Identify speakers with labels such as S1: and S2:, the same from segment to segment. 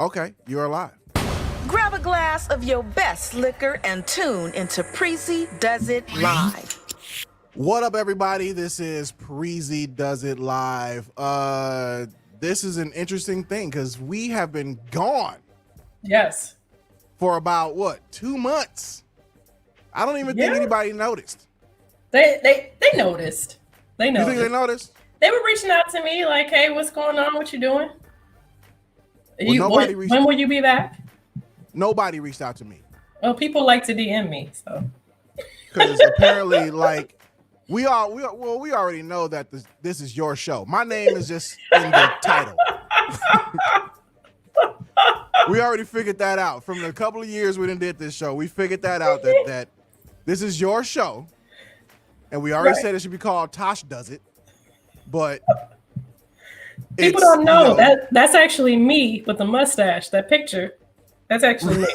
S1: Okay, you're alive.
S2: Grab a glass of your best liquor and tune into Preezee Does It Live.
S1: What up, everybody? This is Preezee Does It Live. This is an interesting thing because we have been gone.
S3: Yes.
S1: For about, 2 months? I don't even think anybody noticed.
S3: They noticed. They noticed.
S1: You think they noticed?
S3: They were reaching out to me like, hey, what's going on? What you doing?
S1: When
S3: will you be back?
S1: Nobody reached out to me.
S3: Well, people like to DM me, so.
S1: Because apparently, we already know that this is your show. My name is just in the title. We already figured that out. From the couple of years we did this show, we figured that out that this is your show. And we already said it should be called TaSh Does It. But
S3: people don't know that's actually me with the mustache. That picture, that's actually me.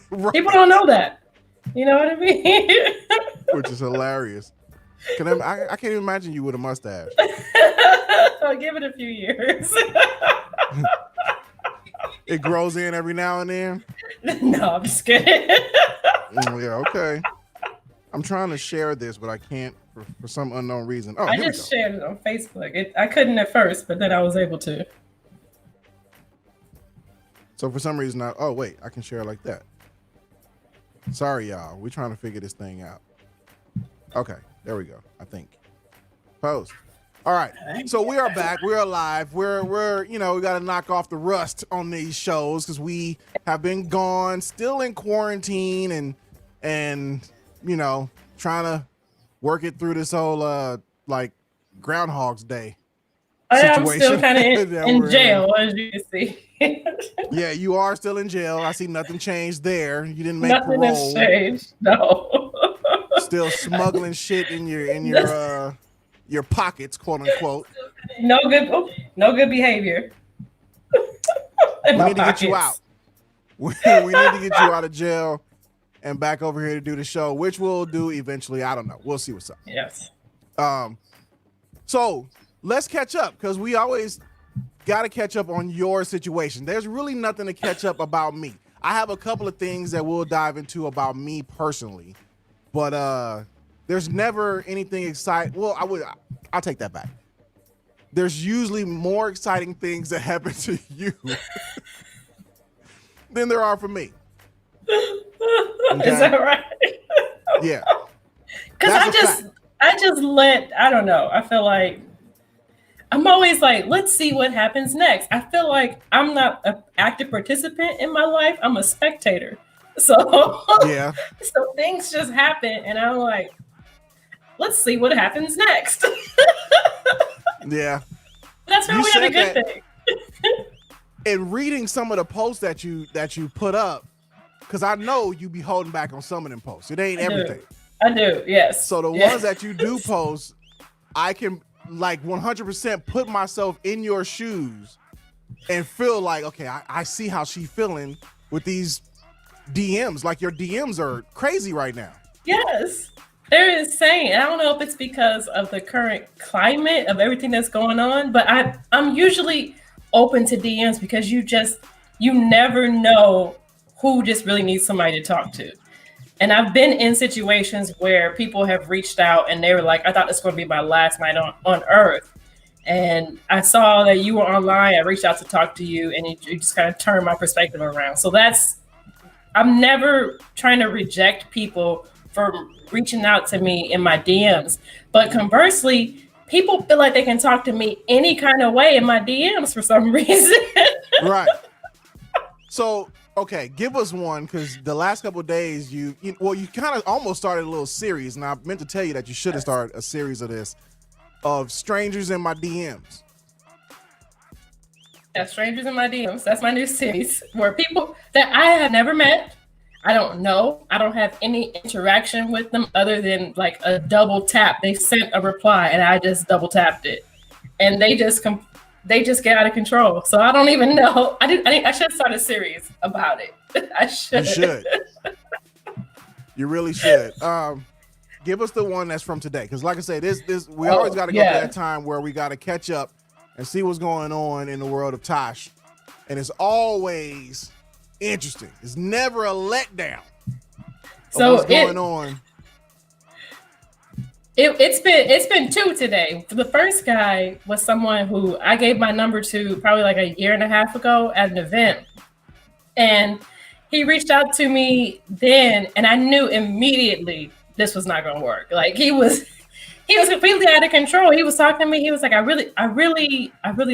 S1: Right.
S3: People don't know that. You know what I mean?
S1: Which is hilarious. I can't even imagine you with a mustache.
S3: I'll give it a few years.
S1: It grows in every now and then.
S3: No, I'm just kidding.
S1: Yeah, okay. I'm trying to share this, but I can't for some unknown reason. Oh,
S3: I just shared it on Facebook. I couldn't at first, but then I was able to.
S1: So for some reason, I can share it like that. Sorry, y'all. We're trying to figure this thing out. Okay, there we go. I think. Post. All right. So we are back. We're alive. We're we got to knock off the rust on these shows because we have been gone, still in quarantine, and trying to work it through this whole Groundhog's Day situation.
S3: I'm still kind of in jail, as you can see.
S1: Yeah, you are still in jail. I see nothing changed there. You didn't make
S3: nothing
S1: parole.
S3: Has changed. No.
S1: Still smuggling shit in your pockets, quote unquote.
S3: No good behavior.
S1: We need to get you out. We need to get you out of jail and back over here to do the show, which we'll do eventually. I don't know. We'll see what's up.
S3: Yes.
S1: So let's catch up because we always got to catch up on your situation. There's really nothing to catch up about me. I have a couple of things that we'll dive into about me personally, but there's never anything exciting. Well, I'll take that back. There's usually more exciting things that happen to you than there are for me. Okay?
S3: Is that right?
S1: Yeah.
S3: Because I don't know. I feel like I'm always like, let's see what happens next. I feel like I'm not an active participant in my life. I'm a spectator. So
S1: yeah.
S3: So things just happen and I'm like, let's see what happens next.
S1: Yeah.
S3: That's probably a good thing.
S1: In reading some of the posts that you put up, because I know you be holding back on some of them posts. It ain't everything.
S3: I do, yes.
S1: So the ones that you do post, I can 100% put myself in your shoes and feel like, okay, I see how she's feeling with these DMs. Like your DMs are crazy right now.
S3: Yes. They're insane. I don't know if it's because of the current climate of everything that's going on, but I'm usually open to DMs because you never know who just really needs somebody to talk to. And I've been in situations where people have reached out and they were like, I thought this was going to be my last night on earth. And I saw that you were online. I reached out to talk to you and you just kind of turned my perspective around. So I'm never trying to reject people for reaching out to me in my DMs. But conversely, people feel like they can talk to me any kind of way in my DMs for some reason.
S1: Right. So, okay, give us one, because the last couple of days, you kind of almost started a little series, and I meant to tell you that you should have started a series of this, of strangers in my DMs.
S3: Yeah, strangers in my DMs. That's my new series, where people that I have never met, I don't know, I don't have any interaction with them other than like a double tap. They sent a reply, and I just double tapped it, and they just get out of control. So I don't even know. I should start a series about it. I should.
S1: You should. You really should. Give us the one that's from today, because like I said, we always got to go to that time where we got to catch up and see what's going on in the world of TaSh. And it's always interesting. It's never a letdown of what's going on.
S3: It's been two today. The first guy was someone who I gave my number to probably like a year and a half ago at an event. And he reached out to me then, and I knew immediately this was not going to work. Like he was completely out of control. He was talking to me. He was like, I really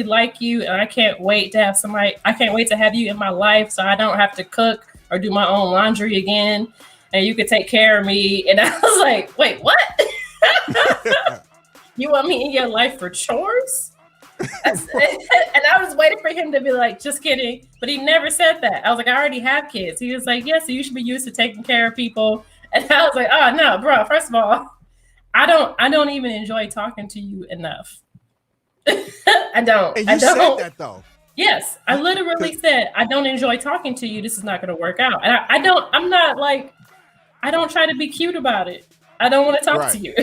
S3: like you, and I can't wait to have you in my life so I don't have to cook or do my own laundry again, and you could take care of me. And I was like, wait, what? You want me in your life for chores? And I was waiting for him to be like, just kidding. But he never said that. I was like, I already have kids. He was like, yeah, so you should be used to taking care of people. And I was like, oh no, bro, first of all, I don't even enjoy talking to you enough. I don't.
S1: And you said that though.
S3: Yes, I literally said, I don't enjoy talking to you. This is not going to work out. And I don't try to be cute about it. I don't want to talk to you.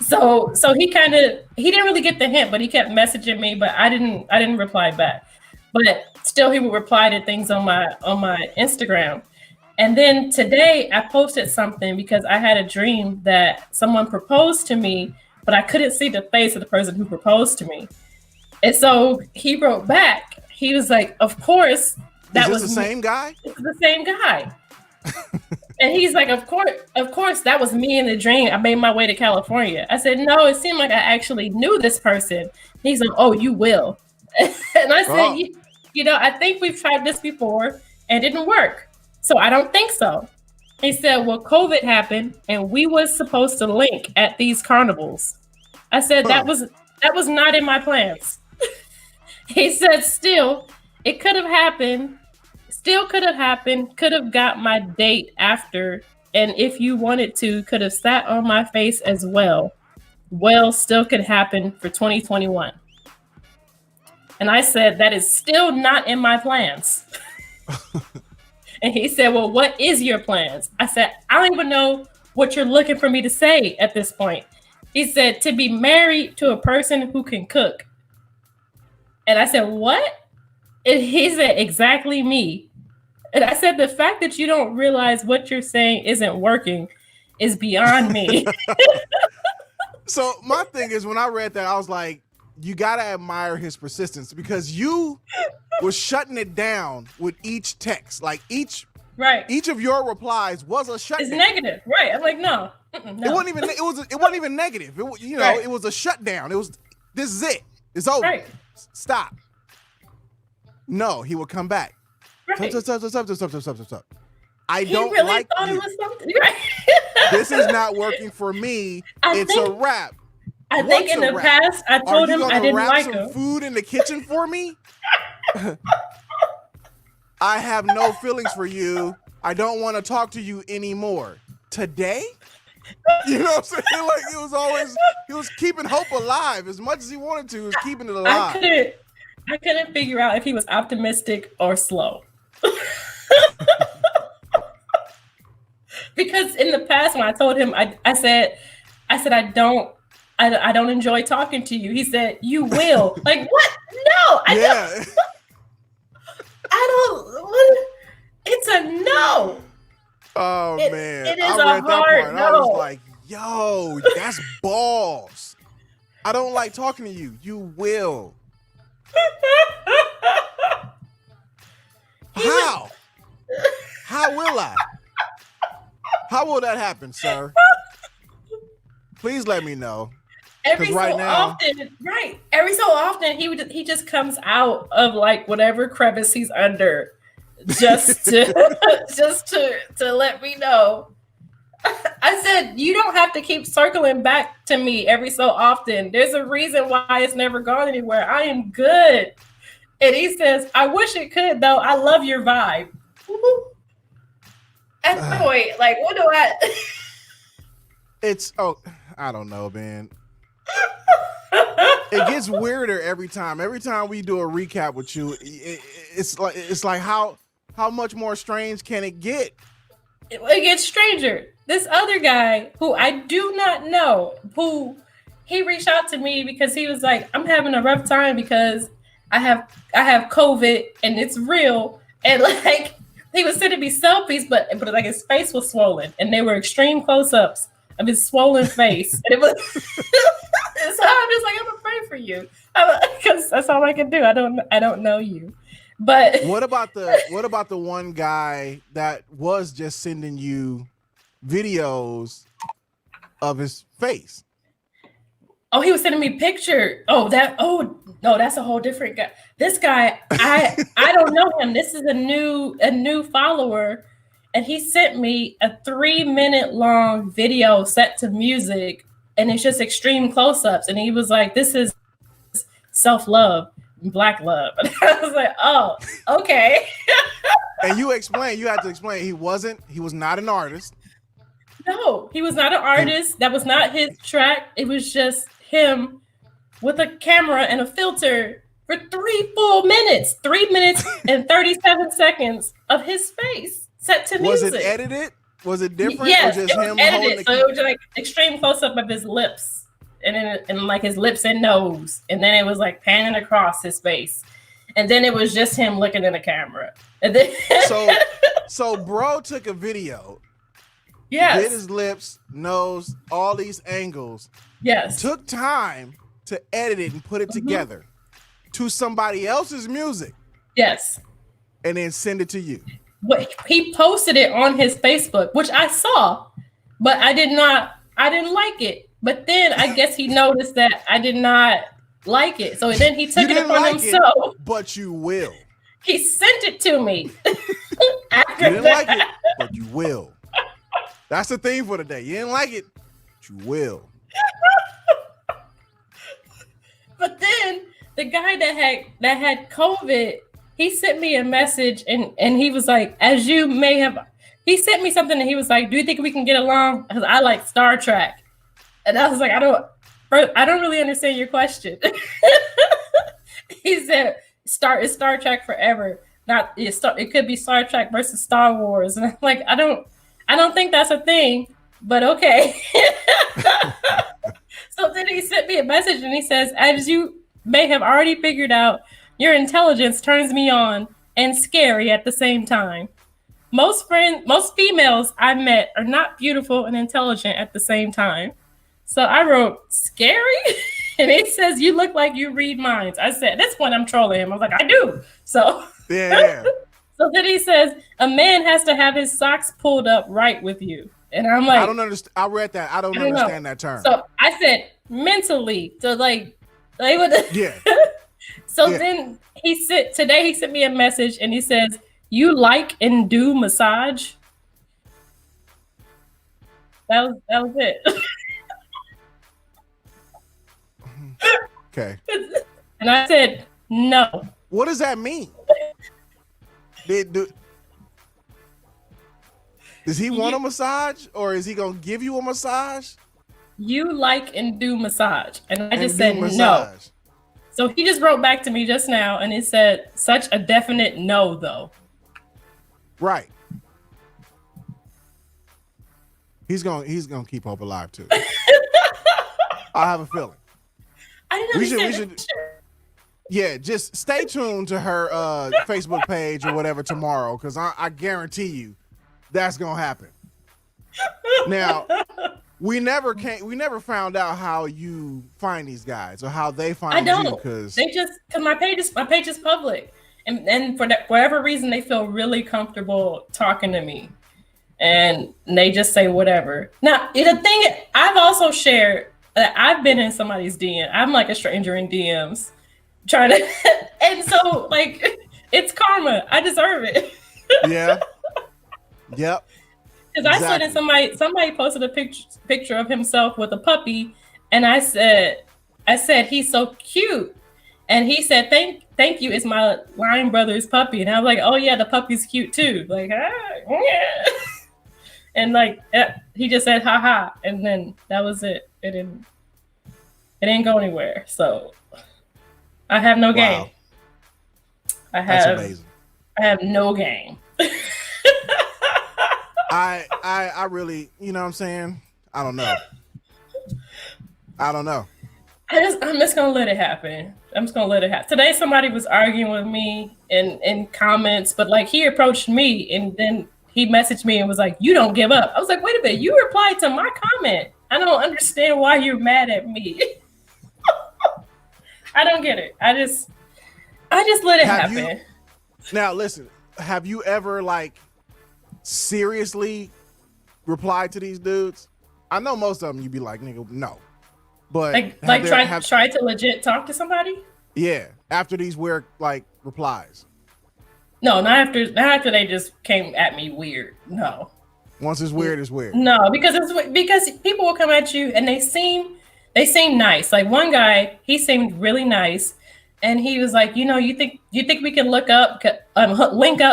S3: So he didn't really get the hint, but he kept messaging me, but I didn't reply back. But still, he would reply to things on my Instagram. And then today I posted something because I had a dream that someone proposed to me, but I couldn't see the face of the person who proposed to me. And so he wrote back. He was like, "Of course, that was
S1: the same guy."
S3: It's the same guy. And he's like, of course, that was me in the dream. I made my way to California. I said, no, it seemed like I actually knew this person. He's like, oh, you will. And I said, I think we've tried this before and it didn't work. So I don't think so. He said, well, COVID happened and we was supposed to link at these carnivals. I said, that was not in my plans. He said, still, it could have happened. Still could have happened, could have got my date after, and if you wanted to, could have sat on my face as well. Well, still could happen for 2021. And I said, that is still not in my plans. And he said, well, what is your plans? I said, I don't even know what you're looking for me to say at this point. He said, to be married to a person who can cook. And I said, what? And he said, exactly me. And I said, the fact that you don't realize what you're saying isn't working is beyond me.
S1: So my thing is, when I read that, I was like, you got to admire his persistence, because you was shutting it down with each text. Like each of your replies was a shutdown.
S3: It's negative. Right. I'm like, no.
S1: It wasn't even negative. It was a shutdown. It was, this is it. It's over.
S3: Right.
S1: Stop. No, he would come back.
S3: Right.
S1: Stop. I
S3: he
S1: don't
S3: really
S1: like
S3: thought
S1: you.
S3: It was something. Right.
S1: It's not working for me. It's a wrap.
S3: I think in the past I told him I didn't like him.
S1: Food in the kitchen for me? I have no feelings for you. I don't want to talk to you anymore. Today? You know what I'm saying? Like he was keeping hope alive as much as he wanted to. He was keeping it alive.
S3: I couldn't figure out if he was optimistic or slow. Because in the past, when I told him, I said I don't enjoy talking to you. He said, you will. Like, what? No, I don't. I don't. It's a no.
S1: Oh, man.
S3: It is a hard no.
S1: I was like, yo, that's balls. I don't like talking to you. You will. How? How will I? How will that happen, sir? Please let me know.
S3: Every so often, he just comes out of like whatever crevice he's under, just to let me know. I said, you don't have to keep circling back to me every so often. There's a reason why it's never gone anywhere. I am good. And he says, I wish it could though. I love your vibe. At that point, like, what do I?
S1: I don't know, man. It gets weirder every time. Every time we do a recap with you, it's like how much more strange can it get?
S3: It gets stranger. This other guy who I do not know, who he reached out to me because he was like, I'm having a rough time because I have COVID and it's real. And like he was sending me selfies, but like his face was swollen and they were extreme close-ups of his swollen face. And it was so I'm just like, I'm gonna pray for you. Because that's all I can do. I don't know you. But
S1: what about the one guy that was just sending you videos of his face?
S3: Oh, he was sending me picture. Oh no, that's a whole different guy. This guy, I don't know him. This is a new follower, and he sent me a 3-minute long video set to music, and it's just extreme close-ups. And he was like, "This is self-love, black love." And I was like, "Oh, okay."
S1: And you had to explain he was not an artist.
S3: No, he was not an artist. That was not his track. It was just him with a camera and a filter for 3 full minutes, 3 minutes and 37 seconds of his face set to music.
S1: Was it edited? Was it different?
S3: Yes,
S1: or just
S3: it was
S1: him
S3: edited. So it was like extreme close up of his lips and like his lips and nose. And then it was like panning across his face. And then it was just him looking in the camera. And then
S1: so bro took a video.
S3: Yes.
S1: Did his lips, nose, all these angles.
S3: Yes.
S1: Took time to edit it and put it together to somebody else's music.
S3: Yes.
S1: And then send it to you.
S3: He posted it on his Facebook, which I saw, but I didn't like it. But then I guess he noticed that I did not like it. So then he took it upon himself.
S1: But you will.
S3: He sent it to me.
S1: You didn't like it, but you will. That's the theme for today. You didn't like it, but you will.
S3: But then the guy that had COVID, he sent me a message and he was like, as you may have, he sent me something and he was like, do you think we can get along? Because I like Star Trek. And I was like, I don't really understand your question. He said, it's Star Trek forever. It could be Star Trek versus Star Wars. And I'm like, I don't think that's a thing, but okay. So then he sent me a message and he says, as you may have already figured out, your intelligence turns me on and scary at the same time. Most females I met are not beautiful and intelligent at the same time. So I wrote, scary? And he says, you look like you read minds. I said, at this point I'm trolling him. I was like, I do. So
S1: yeah.
S3: So then he says, a man has to have his socks pulled up right with you. And I'm like,
S1: I don't understand. I read that. I don't understand that term.
S3: So I said mentally. So like they would.
S1: Yeah.
S3: So then he sent me a message and he says, you like and do massage? That was it.
S1: Okay.
S3: And I said, no.
S1: What does that mean? Does he want a massage or is he going to give you a massage?
S3: You like and do massage. And I just said no. So he just wrote back to me just now and he said, such a definite no, though.
S1: Right. He's gonna keep hope alive too. I have a feeling.
S3: I didn't understand.
S1: We should yeah, just stay tuned to her Facebook page or whatever tomorrow, because I guarantee you that's gonna happen. Now, we never found out how you find these guys or how they find you, because
S3: my page is public, and for whatever reason they feel really comfortable talking to me, and they just say whatever. Now, the thing I've also shared that I've been in somebody's DM. I'm like a stranger in DMs. Trying to, and so like it's karma. I deserve it.
S1: Yeah. Yep.
S3: Because I saw that somebody posted a picture of himself with a puppy, and I said he's so cute, and he said thank you, it's my Line Brothers puppy, and I was like, oh yeah, the puppy's cute too, like yeah. And like he just said haha, and then that was it. It didn't go anywhere. So. I have no game.
S1: That's amazing.
S3: I have no game.
S1: I really, you know what I'm saying? I don't know.
S3: I'm just gonna let it happen. I'm just gonna let it happen. Today, somebody was arguing with me in comments, but like he approached me and then he messaged me and was like, "You don't give up." I was like, "Wait a minute, you replied to my comment. I don't understand why you're mad at me." I don't get it. I just let it happen.
S1: Now, listen. Have you ever like seriously replied to these dudes? I know most of them you'd be like, "Nigga, no." But
S3: try to legit talk to somebody?
S1: Yeah, after these weird like replies.
S3: No, not after they just came at me weird. No.
S1: Once it's weird, it's weird.
S3: No, because people will come at you and they seem nice. Like one guy, he seemed really nice, and he was like, you think we can link up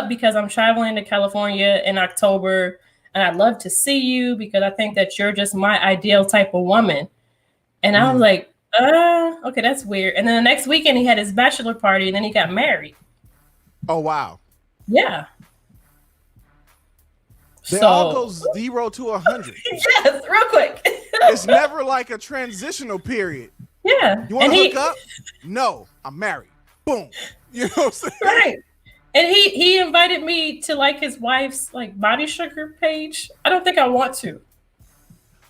S3: because I'm traveling to California in October, and I'd love to see you because I think that you're just my ideal type of woman. And I was like, okay, that's weird. And then the next weekend he had his bachelor party and then he got married.
S1: Oh, wow.
S3: Yeah.
S1: They all go 0 to 100.
S3: Yes, real quick.
S1: It's never like a transitional period.
S3: Yeah.
S1: You want to hook up? No, I'm married. Boom. You know what I'm saying?
S3: Right. And he invited me to like his wife's like body sugar page. I don't think I want to.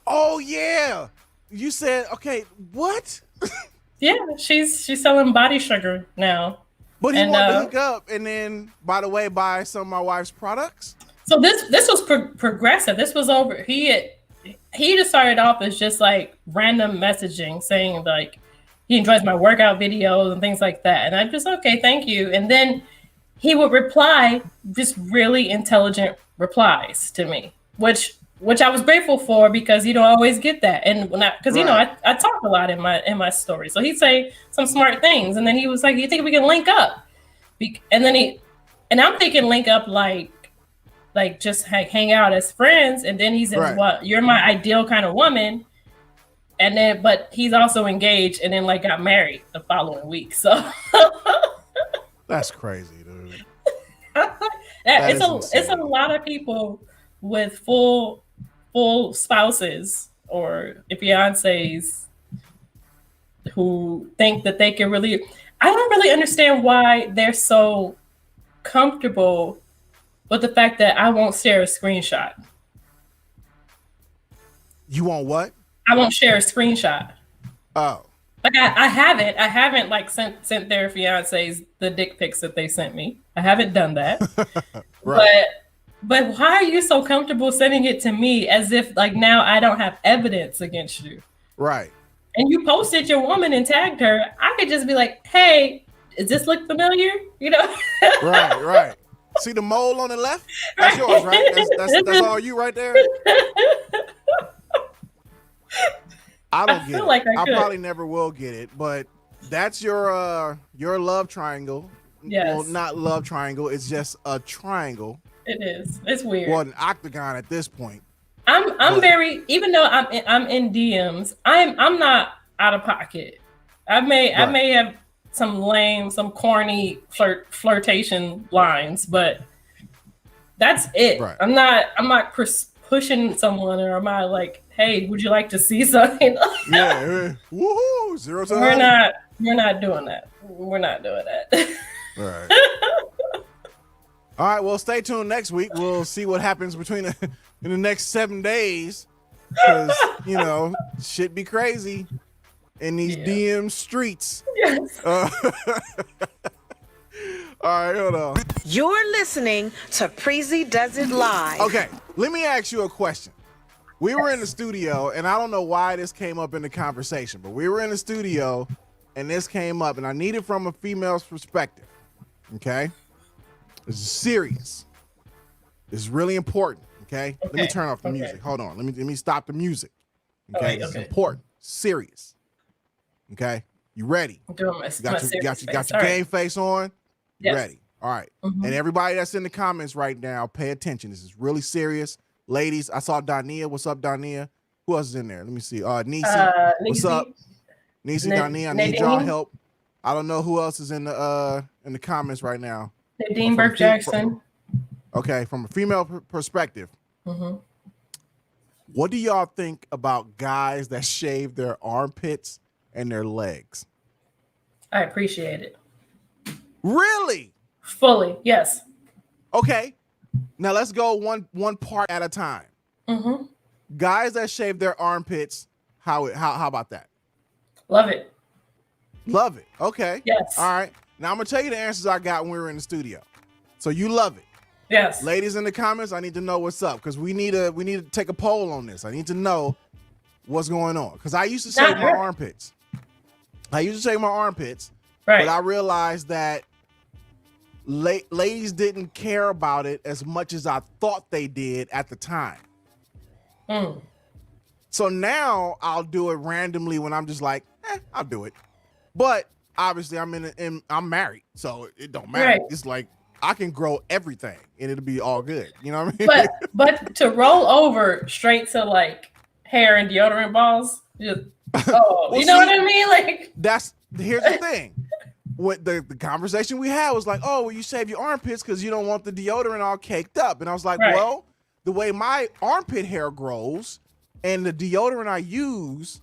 S1: Oh, yeah. You said, okay, what?
S3: Yeah, she's selling body sugar now.
S1: But he wanted to hook up and then, by the way, buy some of my wife's products?
S3: So this was progressive. This was over. He just started off as just like random messaging saying like he enjoys my workout videos and things like that. And I'm just, okay, thank you. And then he would reply just really intelligent replies to me, which I was grateful for because you don't always get that. And I talk a lot in my story. So he'd say some smart things. And then he was like, "You think we can link up?" And I'm thinking link up like just hang out as friends. And then he says, "Well, you're my ideal kind of woman." And then, but he's also engaged and then like got married the following week. So
S1: that's crazy, dude.
S3: It's a lot of people with full spouses or fiancés who think that they can really. I don't really understand why they're so comfortable with the fact that I won't share a screenshot.
S1: You want what?
S3: I won't share a screenshot.
S1: Oh.
S3: Like I haven't like sent their fiancés the dick pics that they sent me. I haven't done that. Right. But why are you so comfortable sending it to me as if like now I don't have evidence against you?
S1: Right.
S3: And you posted your woman and tagged her. I could just be like, "Hey, does this look familiar?" You know?
S1: Right. See the mole on the left? That's yours, right? That's all you right there. I don't get it. Like I probably never will get it, but that's your love triangle.
S3: Yes.
S1: Well, not love triangle. It's just a triangle.
S3: It is. It's weird.
S1: Well, an octagon at this point.
S3: I'm very, even though I'm in DMs, I'm not out of pocket. I may have some corny flirtation lines, but that's it. Right. I'm not pushing someone, or am I like, "Hey, would you like to see something?"
S1: Yeah. Woohoo! 0 to
S3: 100. We're not doing that. We're not doing that.
S1: All right. All right. Well, stay tuned next week. We'll see what happens in the next 7 days, because shit be crazy in these DM streets.
S3: Yes.
S1: All right, hold on.
S2: You're listening to Preezee Does It Live.
S1: Okay, let me ask you a question. We were in the studio, and I don't know why this came up in the conversation, but we were in the studio, and this came up, and I need it from a female's perspective. Okay? This is serious. This is really important. Okay? Let me turn off the music. Hold on. Let me stop the music. Okay? This is important. Serious. Okay? You ready?
S3: I'm doing my
S1: got your game face on?
S3: Yes.
S1: Ready. All right. Mm-hmm. And everybody that's in the comments right now, pay attention. This is really serious. Ladies, I saw Dania. What's up, Dania? Who else is in there? Let me see. Nisi. What's up? Nisi, Dania, I need y'all help. I don't know who else is in the comments right now.
S3: Nadine Burke Jackson.
S1: Okay, from a female perspective. Mm-hmm. What do y'all think about guys that shave their armpits and their legs.
S3: I appreciate it.
S1: Really?
S3: Fully, yes.
S1: Okay. Now let's go one part at a time.
S3: Mm-hmm.
S1: Guys that shave their armpits, how about that?
S3: Love it.
S1: Love it. Okay.
S3: Yes.
S1: All right. Now I'm gonna tell you the answers I got when we were in the studio. So you love it.
S3: Yes.
S1: Ladies in the comments, I need to know what's up because we need to take a poll on this. I need to know what's going on because I used to shave my armpits. Right. But I realized that ladies didn't care about it as much as I thought they did at the time.
S3: Mm.
S1: So now I'll do it randomly when I'm just like, I'll do it. But obviously I'm married, so it don't matter.
S3: Right.
S1: It's like I can grow everything and it'll be all good. You know what I mean?
S3: But to roll over straight to like hair and deodorant balls, just well, you know what I mean? Like
S1: here's the thing. What the conversation we had was like, oh, well, you shave your armpits because you don't want the deodorant all caked up. And I was like, well, the way my armpit hair grows and the deodorant I use,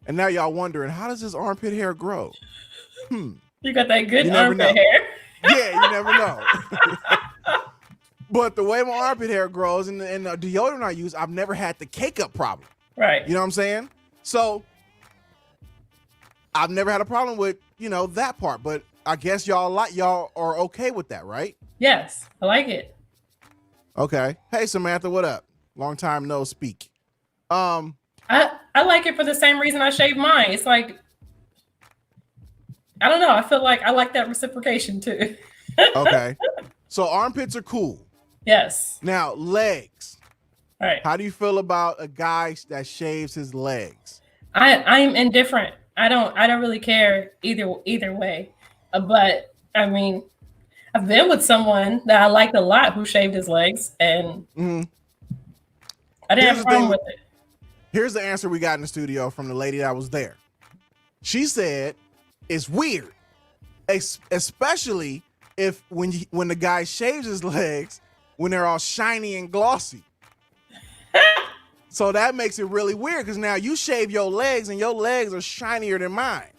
S1: and now y'all wondering, how does this armpit hair grow?
S3: You got that good armpit hair.
S1: Yeah, you never know. But the way my armpit hair grows and the deodorant I use, I've never had the cake up problem.
S3: Right.
S1: You know what I'm saying? So I've never had a problem with, that part, but I guess y'all are okay with that, right?
S3: Yes, I like it.
S1: Okay. Hey, Samantha, what up? Long time no speak.
S3: I like it for the same reason I shaved mine. It's like, I don't know. I feel like I like that reciprocation too.
S1: Okay. So armpits are cool.
S3: Yes.
S1: Now legs.
S3: All right.
S1: How do you feel about a guy that shaves his legs?
S3: I'm indifferent. I don't really care either way. But I mean, I've been with someone that I liked a lot who shaved his legs, and I didn't have a problem with it.
S1: Here's the answer we got in the studio from the lady that was there. She said it's weird, especially if when the guy shaves his legs when they're all shiny and glossy. So that makes it really weird because now you shave your legs and your legs are shinier than mine.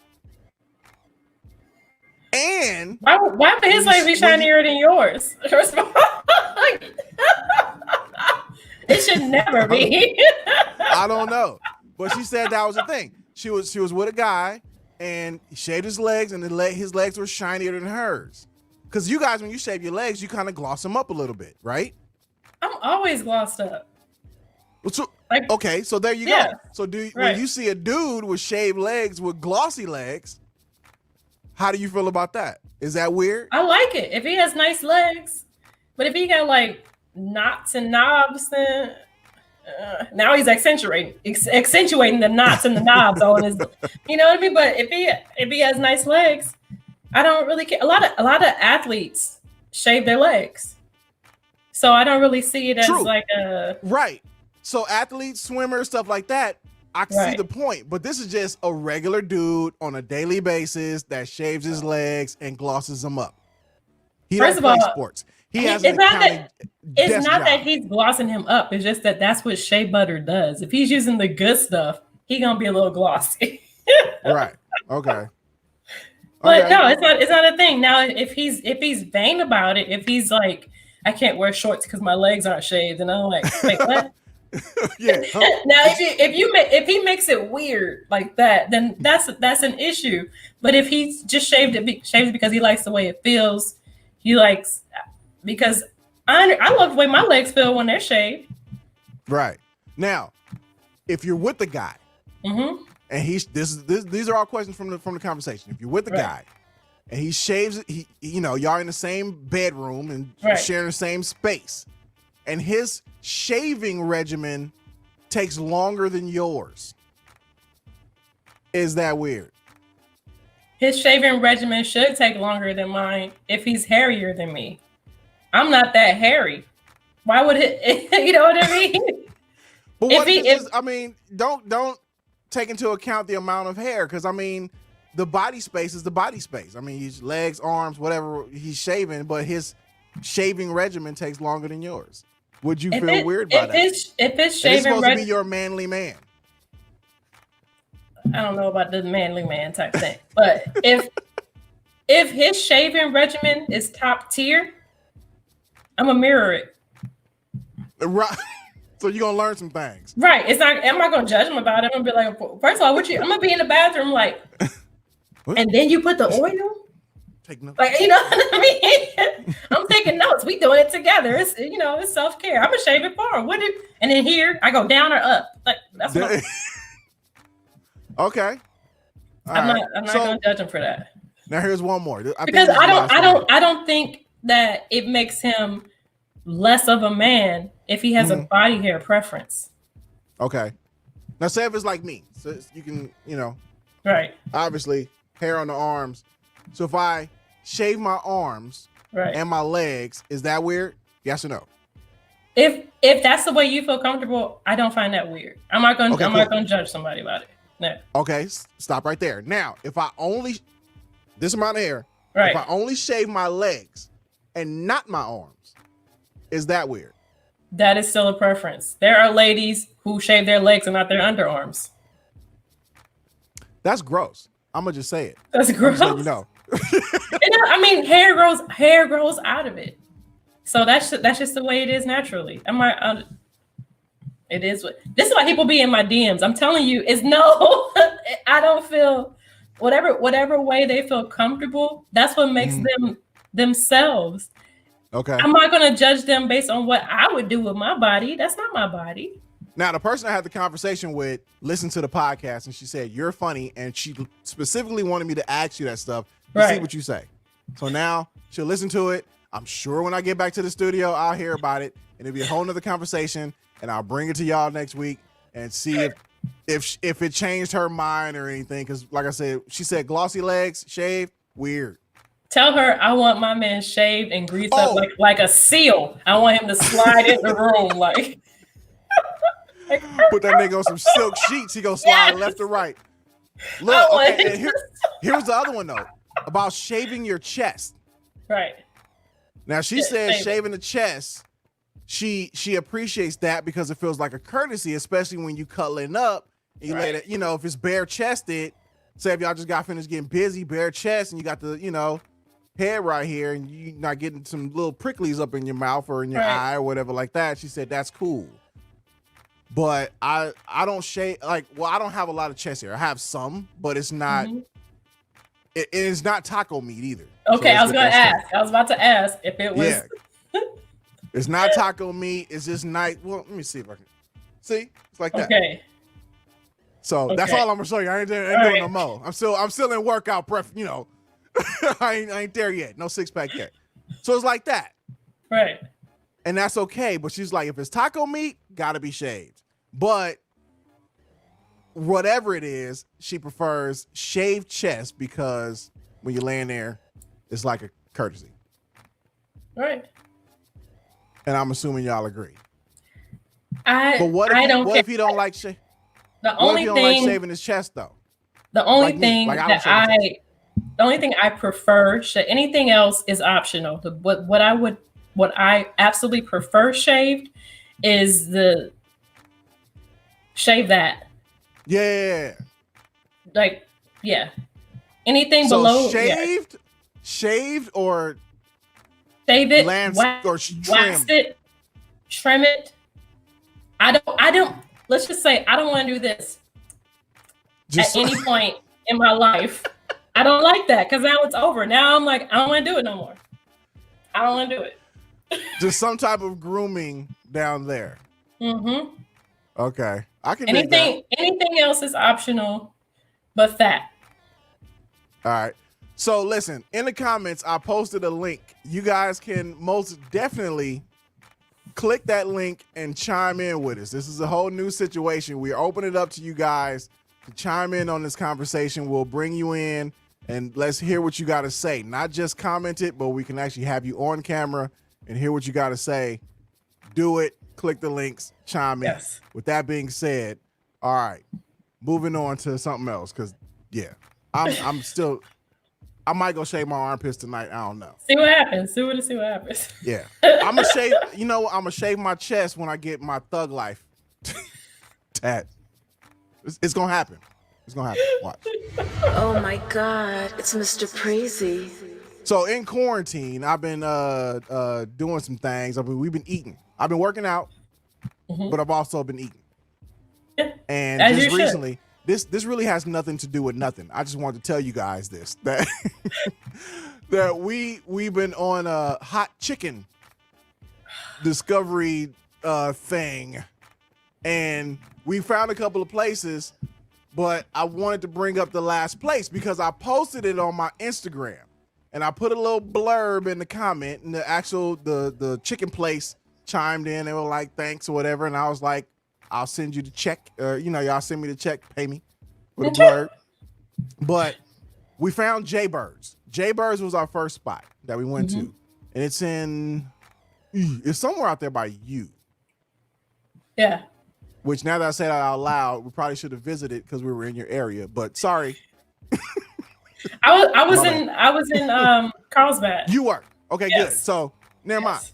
S1: And
S3: why would his legs be shinier than yours? First of all, it should never be.
S1: I don't know, but she said that was the thing. She was with a guy and he shaved his legs and his legs were shinier than hers. Because you guys, when you shave your legs, you kind of gloss them up a little bit, right?
S3: I'm always glossed up.
S1: So, okay, so there you go. So when you see a dude with shaved legs with glossy legs, how do you feel about that? Is that weird?
S3: I like it if he has nice legs, but if he got like knots and knobs, then now he's accentuating the knots and the knobs on his. You know what I mean? But if he has nice legs, I don't really care. A lot of athletes shave their legs, so I don't really see it as like a
S1: right. So athletes, swimmers, stuff like that, I can see the point. But this is just a regular dude on a daily basis that shaves his legs and glosses them up. He doesn't play sports. He has an accounting
S3: It's not
S1: job.
S3: that he's glossing him up. It's just that's what shea butter does. If he's using the good stuff, he's gonna be a little glossy.
S1: Right. Okay.
S3: But no, it's not a thing. Now, if he's vain about it, if he's like, I can't wear shorts because my legs aren't shaved, and I'm like, wait, what?
S1: Yeah.
S3: Now, if he makes it weird like that, then that's an issue. But if he just shaves it because he likes the way it feels, because I love the way my legs feel when they're shaved.
S1: Right. Now, if you're with the guy, and these are all questions from the conversation. If you're with the guy and he shaves it, y'all in the same bedroom and sharing the same space, and his shaving regimen takes longer than yours. Is that weird?
S3: His shaving regimen should take longer than mine if he's hairier than me. I'm not that hairy. Why would it? You know what I mean?
S1: But what don't take into account the amount of hair, because the body space is the body space. His legs, arms, whatever he's shaving, but his shaving regimen takes longer than yours. Would you feel weird by that?
S3: If his shaving
S1: regimen, to be your manly man.
S3: I don't know about the manly man type thing, but if his shaving regimen is top tier, I'm gonna mirror it.
S1: Right. So you're gonna learn some things.
S3: Right. It's not. I'm not gonna judge him about it. I'm gonna be like, first of all, I'm gonna be in the bathroom like, and then you put the oil.
S1: Take notes.
S3: Like, you know what I mean? I'm taking notes. We doing it together. It's it's self-care. I'm gonna shave it for him. And then here I go down or up. Like that's what
S1: okay.
S3: I'm not gonna judge him for that.
S1: Now here's one more.
S3: Because I don't think that it makes him less of a man if he has a body hair preference.
S1: Okay. Now say if it's like me. So you can,
S3: right.
S1: Obviously, hair on the arms. So if I shave my arms and my legs, is that weird? Yes or no?
S3: If that's the way you feel comfortable, I don't find that weird. I'm not gonna judge somebody about it. No.
S1: Okay, stop right there. Now, if I only this amount of hair, if I only shave my legs and not my arms, is that weird?
S3: That is still a preference. There are ladies who shave their legs and not their underarms.
S1: That's gross. I'm gonna just say it.
S3: That's gross.
S1: You know.
S3: I mean, hair grows out of it, so that's just the way it is naturally. It is this is why people be in my DMs. I'm telling you, it's no. I don't feel whatever way they feel comfortable. That's what makes them themselves.
S1: Okay.
S3: I'm not gonna judge them based on what I would do with my body. That's not my body.
S1: Now, the person I had the conversation with listened to the podcast and she said, you're funny. And she specifically wanted me to ask you that stuff to see what you say. So now she'll listen to it. I'm sure when I get back to the studio, I'll hear about it and it'll be a whole nother conversation and I'll bring it to y'all next week and see if it changed her mind or anything. Cause like I said, she said glossy legs, shaved, weird.
S3: Tell her I want my man shaved and greased up like a seal. I want him to slide in the room like.
S1: Put that nigga on some silk sheets. He gonna slide left or right. Look, okay. And here's the other one though about shaving your chest.
S3: Right.
S1: Now she says shaving the chest. She appreciates that because it feels like a courtesy, especially when you cuddling up. And you let it, if it's bare chested. Say if y'all just got finished getting busy, bare chest, and you got the head right here, and you not getting some little pricklies up in your mouth or in your eye or whatever like that. She said that's cool. But I don't shave I don't have a lot of chest hair. I have some, but it's not it is not taco meat either.
S3: Okay, so I was about to ask if it was
S1: It's not taco meat, it's just nice. Well, let me see if I can see. It's like that.
S3: Okay.
S1: So that's all I'm gonna show you. I ain't doing no more. I'm still in workout prep, I ain't there yet. No six pack yet. So it's like that.
S3: Right.
S1: And that's okay. But she's like, if it's taco meat, gotta be shaved. But whatever it is, she prefers shaved chest because when you're laying there, it's like a courtesy.
S3: Right.
S1: And I'm assuming y'all agree.
S3: But
S1: what if he don't like shaving?
S3: The only thing like
S1: shaving his chest though.
S3: The only thing the only thing I prefer, anything else is optional. What I absolutely prefer shaved is the shave that.
S1: Yeah.
S3: Anything
S1: so
S3: below
S1: shaved or
S3: shave it,
S1: wax
S3: it, trim it. I don't. Let's just say I don't want to do this at any point in my life. I don't like that because now it's over. Now I'm like, I don't want to do it no more. I don't want to do it.
S1: Just some type of grooming down there.
S3: Mm-hmm.
S1: Okay. I can
S3: anything else is optional but that.
S1: All right. So listen, in the comments, I posted a link. You guys can most definitely click that link and chime in with us. This is a whole new situation. We're opening it up to you guys to chime in on this conversation. We'll bring you in and let's hear what you got to say. Not just comment it, but we can actually have you on camera and hear what you got to say. Do it. Click the links. Chime in.
S3: Yes.
S1: With that being said, all right, moving on to something else. Cause I'm still, I might go shave my armpits tonight. I don't know.
S3: See what happens. See what happens.
S1: Yeah. I'm gonna shave, I'm gonna shave my chest when I get my thug life tat. It's gonna happen. It's gonna happen. Watch.
S2: Oh my God, it's Mr. Preezee.
S1: So in quarantine, I've been doing some things. We've been eating. I've been working out, but I've also been eating.
S3: Yeah.
S1: And
S3: As
S1: just
S3: you
S1: recently, this really has nothing to do with nothing. I just wanted to tell you guys this that that we've been on a hot chicken discovery thing, and we found a couple of places, but I wanted to bring up the last place because I posted it on my Instagram. And I put a little blurb in the comment, and the chicken place chimed in. They were like, thanks or whatever. And I was like, I'll send you the check. Y'all send me the check, pay me with a blurb. But we found Jaybirds. Jaybirds was our first spot that we went to. And it's somewhere out there by you.
S3: Yeah.
S1: Which now that I said that out loud, we probably should have visited because we were in your area. But sorry.
S3: I was in Carlsbad.
S1: You were. Okay,
S3: Yes.
S1: good. So never mind.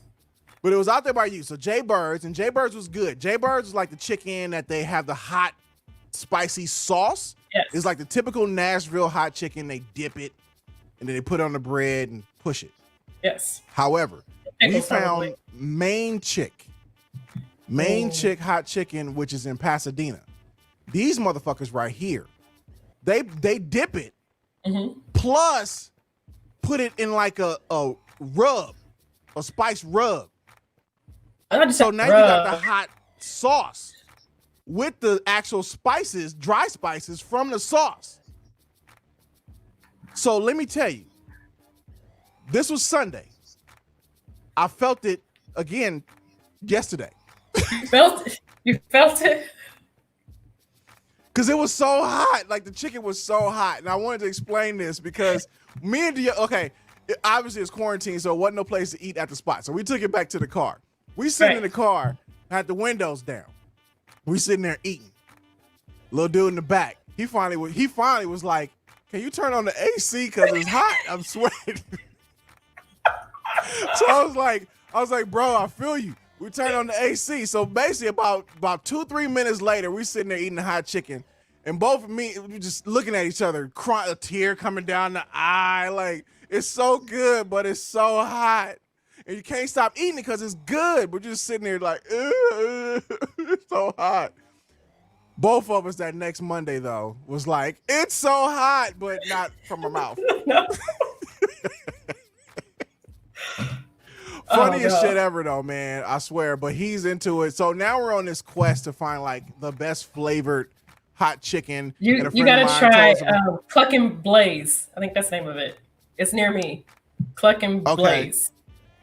S1: But it was out there by you. So Jaybirds, and Jaybirds was good. Jaybirds was like the chicken that they have the hot, spicy sauce.
S3: Yes.
S1: It's like the typical Nashville hot chicken. They dip it, and then they put it on the bread and push it.
S3: Yes.
S1: However, we
S3: Pickles,
S1: found
S3: probably.
S1: Main Chick hot chicken, which is in Pasadena. These motherfuckers right here, they dip it, plus put it in like a rub, a spice rub. So now you got the hot sauce with the actual spices, dry spices from the sauce. So let me tell you, this was Sunday. I felt it again yesterday.
S3: You felt it? You felt it?
S1: Because it was so hot. Like the chicken was so hot. And I wanted to explain this because me and obviously it's quarantine, so it wasn't no place to eat at the spot. So we took it back to the car. We sitting in the car, had the windows down. We sitting there eating. Little dude in the back. He finally was like, "Can you turn on the AC because it's hot? I'm sweating." So I was like, "Bro, I feel you." We turned on the AC. So basically about 2-3 minutes later, we sitting there eating the hot chicken, and both of me we just looking at each other, crying, a tear coming down the eye. Like, it's so good, but it's so hot. And you can't stop eating it because it's good. We're just sitting there like, it's so hot. Both of us that next Monday, though, was like, it's so hot, but not from our mouth. Funniest shit ever, though, man. I swear. But he's into it. So now we're on this quest to find, like, the best flavored hot chicken.
S3: You got to try Cluck and Blaze. I think that's the name of it. It's near me. Cluck and Blaze.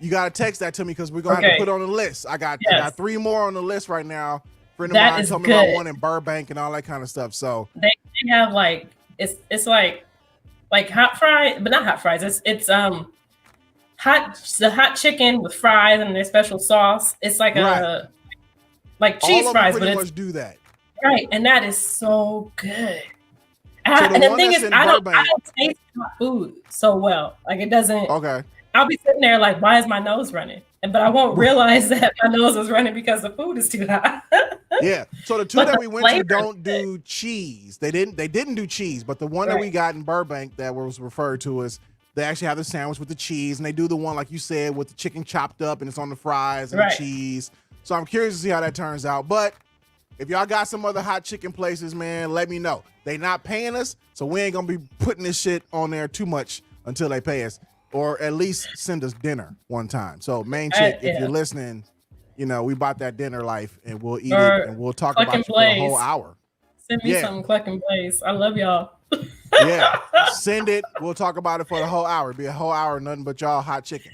S1: You gotta text that to me because we're gonna have to put it on the list. I got 3 more on the list right now. Friend of mine told me about one in Burbank and all that kind of stuff. So
S3: they have like it's like hot fries, but not hot fries. It's the hot chicken with fries and their special sauce. It's like like cheese
S1: all
S3: fries,
S1: but
S3: it's
S1: much do that.
S3: Right, and that is so good. And the thing is, I don't taste my food so well. Like it doesn't.
S1: Okay.
S3: I'll be sitting there like, why is my nose running? But I won't realize that my nose is running because the food is too hot.
S1: Yeah. So the two that we went to don't do cheese. They didn't do cheese, but the one that we got in Burbank that was referred to as, they actually have the sandwich with the cheese, and they do the one like you said with the chicken chopped up and it's on the fries and the cheese. So I'm curious to see how that turns out. But if y'all got some other hot chicken places, man, let me know. They not paying us, so we ain't gonna be putting this shit on there too much until they pay us. Or at least send us dinner one time. So Main Chick, if you're listening, we bought that dinner life and we'll eat it and we'll talk about you for a whole hour.
S3: Send me some Cluck and Blaze. I love y'all.
S1: Yeah, send it. We'll talk about it for the whole hour. It'll be a whole hour, nothing but y'all hot chicken.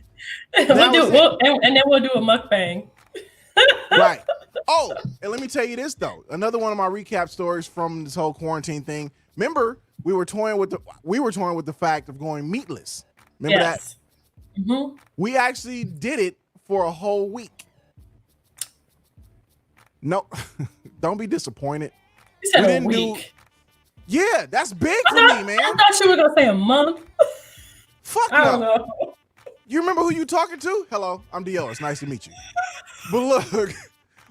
S3: And then we'll do a mukbang.
S1: Right. Oh, and let me tell you this though. Another one of my recap stories from this whole quarantine thing. Remember, we were toying with the fact of going meatless. Remember that? Mm-hmm. We actually did it for a whole week. No, don't be disappointed.
S3: You said a week.
S1: Yeah, that's big for me, man.
S3: I thought you were gonna say a month.
S1: Fuck no. I don't know. You remember who you talking to? Hello, I'm Dio. It's nice to meet you. But look,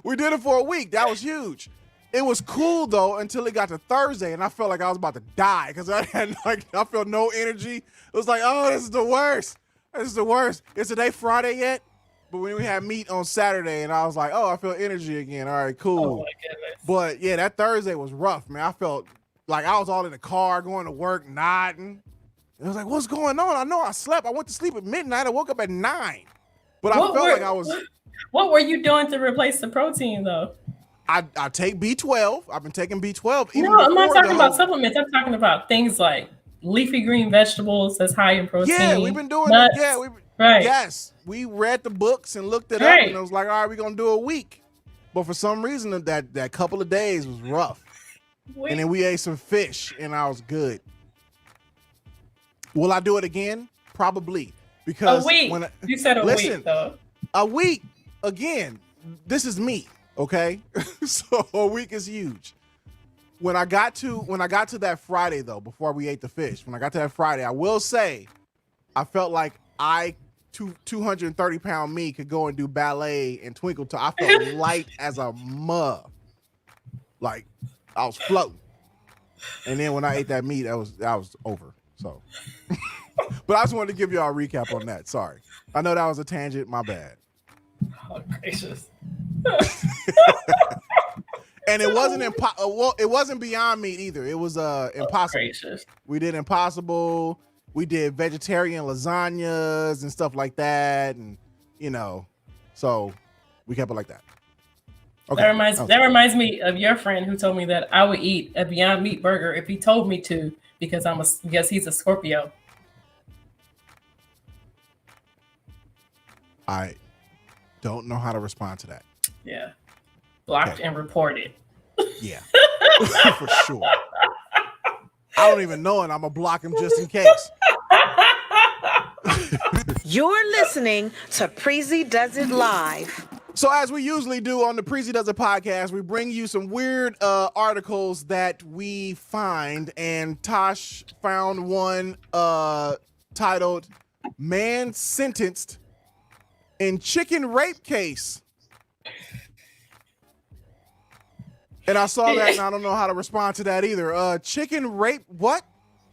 S1: we did it for a week. That was huge. It was cool though until it got to Thursday, and I felt like I was about to die because I felt no energy. It was like, oh, this is the worst. This is the worst. Is today Friday yet? But when we had meat on Saturday, and I was like, oh, I feel energy again. All right, cool.
S3: Oh my goodness.
S1: But yeah, that Thursday was rough, man. I felt like I was all in the car going to work, nodding. It was like, what's going on? I know I slept. I went to sleep at midnight. I woke up at 9. But I felt like I was.
S3: What were you doing to replace the protein though?
S1: I take B12. I've been taking B12.
S3: No, I'm not talking about supplements. I'm talking about things like leafy green vegetables that's high in protein.
S1: Yeah, we've been doing
S3: nuts.
S1: it. Yeah,
S3: right.
S1: Yes, we read the books and looked it up, and it was like, all right, we're gonna do a week. But for some reason, that couple of days was rough. And then we ate some fish, and I was good. Will I do it again? Probably. Because
S3: a week. You said a week, though.
S1: A week again. This is me. Okay, so a week is huge. When I got to that Friday though, before we ate the fish, when I got to that Friday, I will say, I felt like 230-pound me could go and do ballet and twinkle till I felt light as a mug, like I was floating. And then when I ate that meat, I was over. So, but I just wanted to give y'all a recap on that. Sorry, I know that was a tangent. My bad.
S3: Oh gracious.
S1: And it wasn't it wasn't Beyond Meat either. It was Impossible. We did Impossible. We did vegetarian lasagnas and stuff like that, and so we kept it like that. Okay.
S3: That reminds me of your friend who told me that I would eat a Beyond Meat burger if he told me to because he's a Scorpio.
S1: I don't know how to respond to that.
S3: Yeah. Blocked and reported.
S1: Yeah. For sure. I don't even know it. I'm going to block him just in case.
S2: You're listening to Preezee Does It Live.
S1: So as we usually do on the Preezee Does It podcast, we bring you some weird articles that we find. And TaSh found one titled, Man Sentenced in Chicken Rape Case. And I saw that, and I don't know how to respond to that either. Chicken rape, what?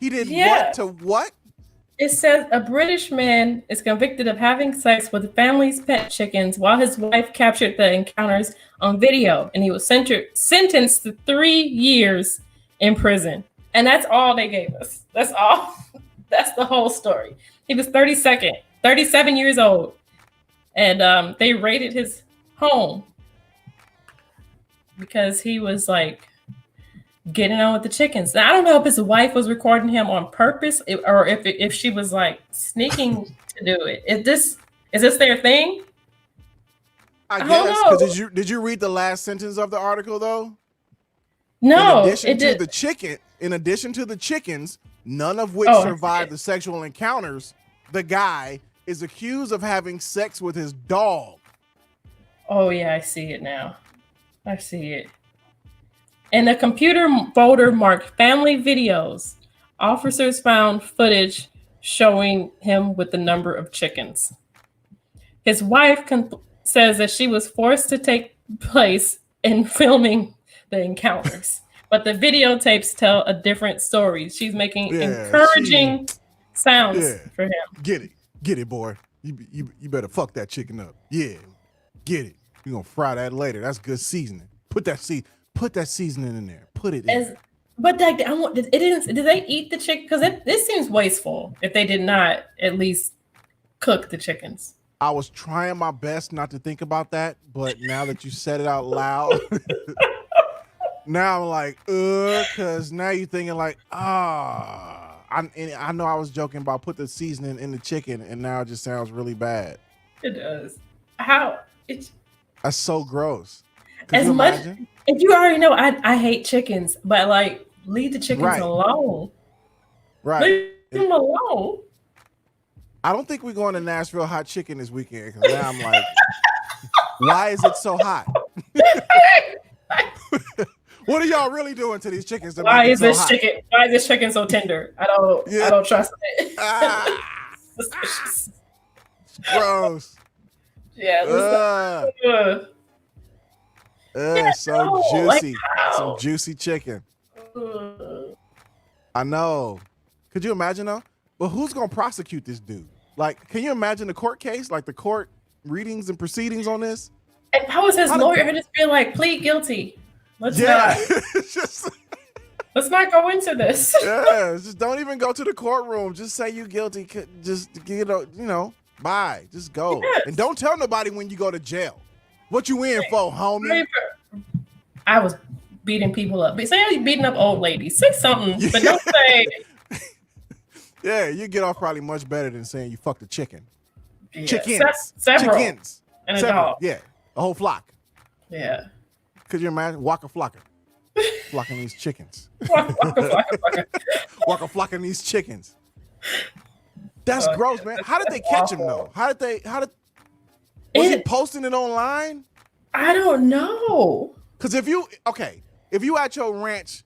S1: He did what to what?
S3: It says a British man is convicted of having sex with the family's pet chickens while his wife captured the encounters on video, and he was sentenced to 3 years in prison. And that's all they gave us. That's all. That's the whole story. He was 37 years old, and they raided his home because he was like getting on with the chickens. Now, I don't know if his wife was recording him on purpose or if she was like sneaking to do it. Is this their thing?
S1: I guess, because did you read the last sentence of the article though?
S3: No.
S1: In addition to the chickens, none of which survived the sexual encounters, the guy is accused of having sex with his dog.
S3: Oh yeah, I see it now. I see it. In a computer folder marked family videos, officers found footage showing him with the number of chickens. His wife says that she was forced to take place in filming the encounters, but the videotapes tell a different story. She's making encouraging sounds for him.
S1: Get it, boy. You better fuck that chicken up. Yeah, get it. You're gonna fry that later. That's good seasoning. Put that seasoning in there. Put it in.
S3: But did they eat the chicken? Because this seems wasteful if they did not at least cook the chickens.
S1: I was trying my best not to think about that, but now that you said it out loud, now I'm like, because now you're thinking like, I know I was joking about put the seasoning in the chicken, and now it just sounds really bad.
S3: It does.
S1: That's so gross.
S3: As much, if you already know, I hate chickens, but like, leave the chickens alone.
S1: Right.
S3: Leave them alone.
S1: I don't think we're going to Nashville Hot Chicken this weekend because now I'm like, why is it so hot? What are y'all really doing to these chickens?
S3: Why is this chicken so tender? I don't trust it.
S1: Suspicious. Gross.
S3: Yeah.
S1: So
S3: No, like
S1: juicy.
S3: how?
S1: Some juicy chicken.
S3: Ugh.
S1: I know. Could you imagine though? But who's gonna prosecute this dude? Like, can you imagine the court case? Like the court readings and proceedings on this?
S3: If I was his
S1: How did-
S3: lawyer, I'd just be like, plead guilty. Let's not go into this.
S1: Yeah, just don't even go to the courtroom. Just say you guilty. Just bye. Just go.
S3: Yes.
S1: And don't tell nobody when you go to jail. What you in for, homie?
S3: I was beating people up. Say you're beating up old ladies. Say something, but don't say.
S1: Yeah, you get off probably much better than saying you fucked a chicken.
S3: Yeah,
S1: Chickens.
S3: several.
S1: Chickens.
S3: And a dog.
S1: Yeah, a whole flock.
S3: Yeah.
S1: Could you imagine? Waka flocka. Flocking these chickens. Waka flocking these chickens. That's gross, man. How did they catch him though? Was he posting it online?
S3: I don't know.
S1: Because if you at your ranch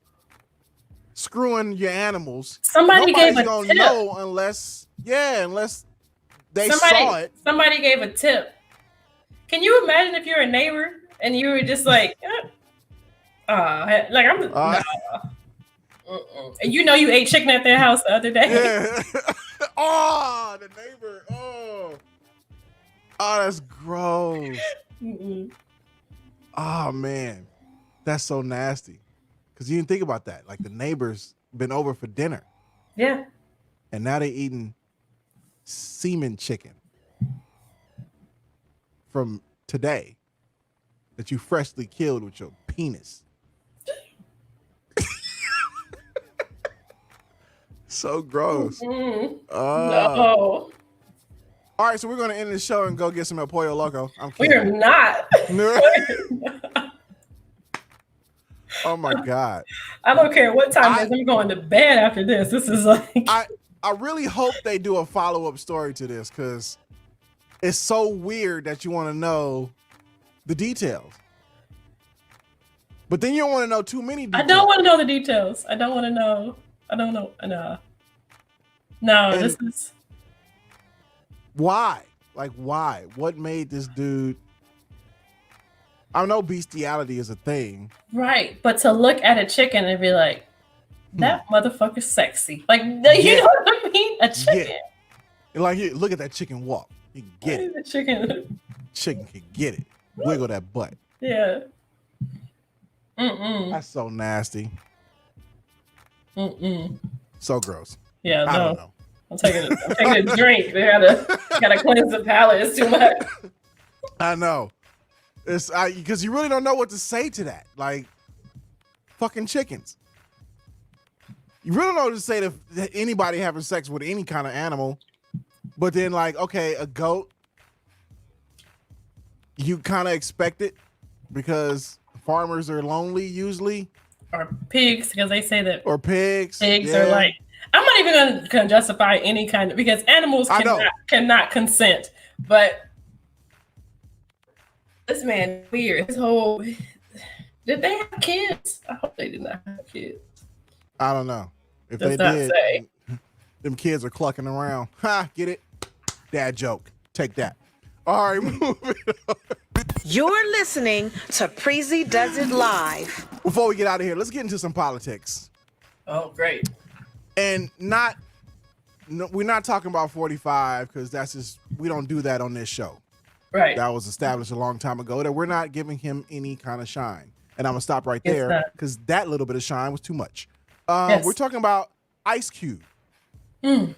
S1: screwing your animals,
S3: somebody gave a
S1: gonna
S3: tip.
S1: know unless they saw it.
S3: Somebody gave a tip. Can you imagine if you're a neighbor and you were just like, like I'm nah. And you know you ate chicken at their house the other day.
S1: Yeah. Oh, the neighbor. Oh, that's gross. Oh man, that's so nasty. Because you didn't think about that. Like the neighbors been over for dinner.
S3: Yeah.
S1: And now they eating semen chicken from today that you freshly killed with your penis. So gross.
S3: No.
S1: All right, so we're going to end the show and go get some El Pollo Loco. I'm
S3: We
S1: kidding.
S3: are not.
S1: Oh my God.
S3: I don't care what time it is. I'm going to bed after this. This is like
S1: I really hope they do a follow-up story to this because it's so weird that you want to know the details. But then you don't want to know too many details.
S3: I don't want to know the details. I don't want to know. I don't know. No,
S1: And
S3: this is
S1: why? Like why? What made this dude? I know bestiality is a thing.
S3: right. But to look at a chicken and be like, that motherfucker's sexy. Like, you know what I mean? A chicken.
S1: Yeah. And like, look at that chicken walk. You can get it.
S3: The chicken.
S1: Chicken can get it. Wiggle that butt.
S3: Yeah.
S1: That's so nasty. So gross.
S3: Yeah,
S1: I don't know.
S3: I'm taking a drink. They gotta cleanse the palate. It's too much.
S1: I know. It's because you really don't know what to say to that. Like, fucking chickens. You really don't know what to say to anybody having sex with any kind of animal. But then, like, okay, a goat, you kind of expect it because farmers are lonely usually.
S3: Or pigs, because they say that.
S1: Or pigs.
S3: Pigs are like. I'm not even gonna justify any kind of because animals cannot consent. But this man is weird. His whole did they have kids? I hope they did not have kids.
S1: I don't know. If
S3: Does
S1: they
S3: not
S1: did,
S3: say.
S1: them kids are clucking around. Ha, get it? Dad joke. Take that. All right, moving on.
S2: You're listening to Preezee Does It Live.
S1: Before we get out of here, let's get into some politics.
S3: Oh, great.
S1: And we're not talking about 45 because that's just, we don't do that on this show.
S3: Right.
S1: That was established a long time ago that we're not giving him any kind of shine. And I'm going to stop right there because that little bit of shine was too much. We're talking about Ice Cube. The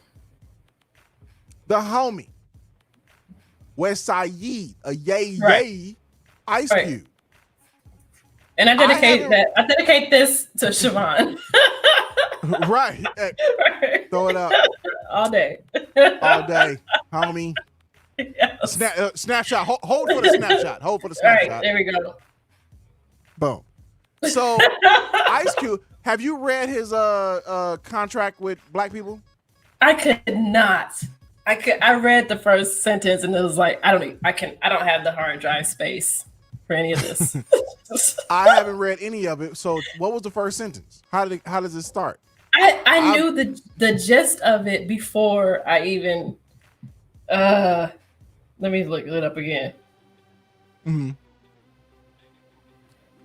S1: homie. West Side Yee, yay, Ice Cube.
S3: And I dedicate this to Siobhan.
S1: Right. Throw it up.
S3: All day.
S1: All day, homie.
S3: Yes.
S1: Snapshot. Hold for the snapshot. Hold for the snapshot.
S3: All right, there we go.
S1: Boom. So, Ice Cube, have you read his contract with black people?
S3: I could not. I read the first sentence and it was like, I don't have the hard drive space for any of this.
S1: I haven't read any of it. So what was the first sentence? How does it start?
S3: I knew the gist of it before I even let me look it up again.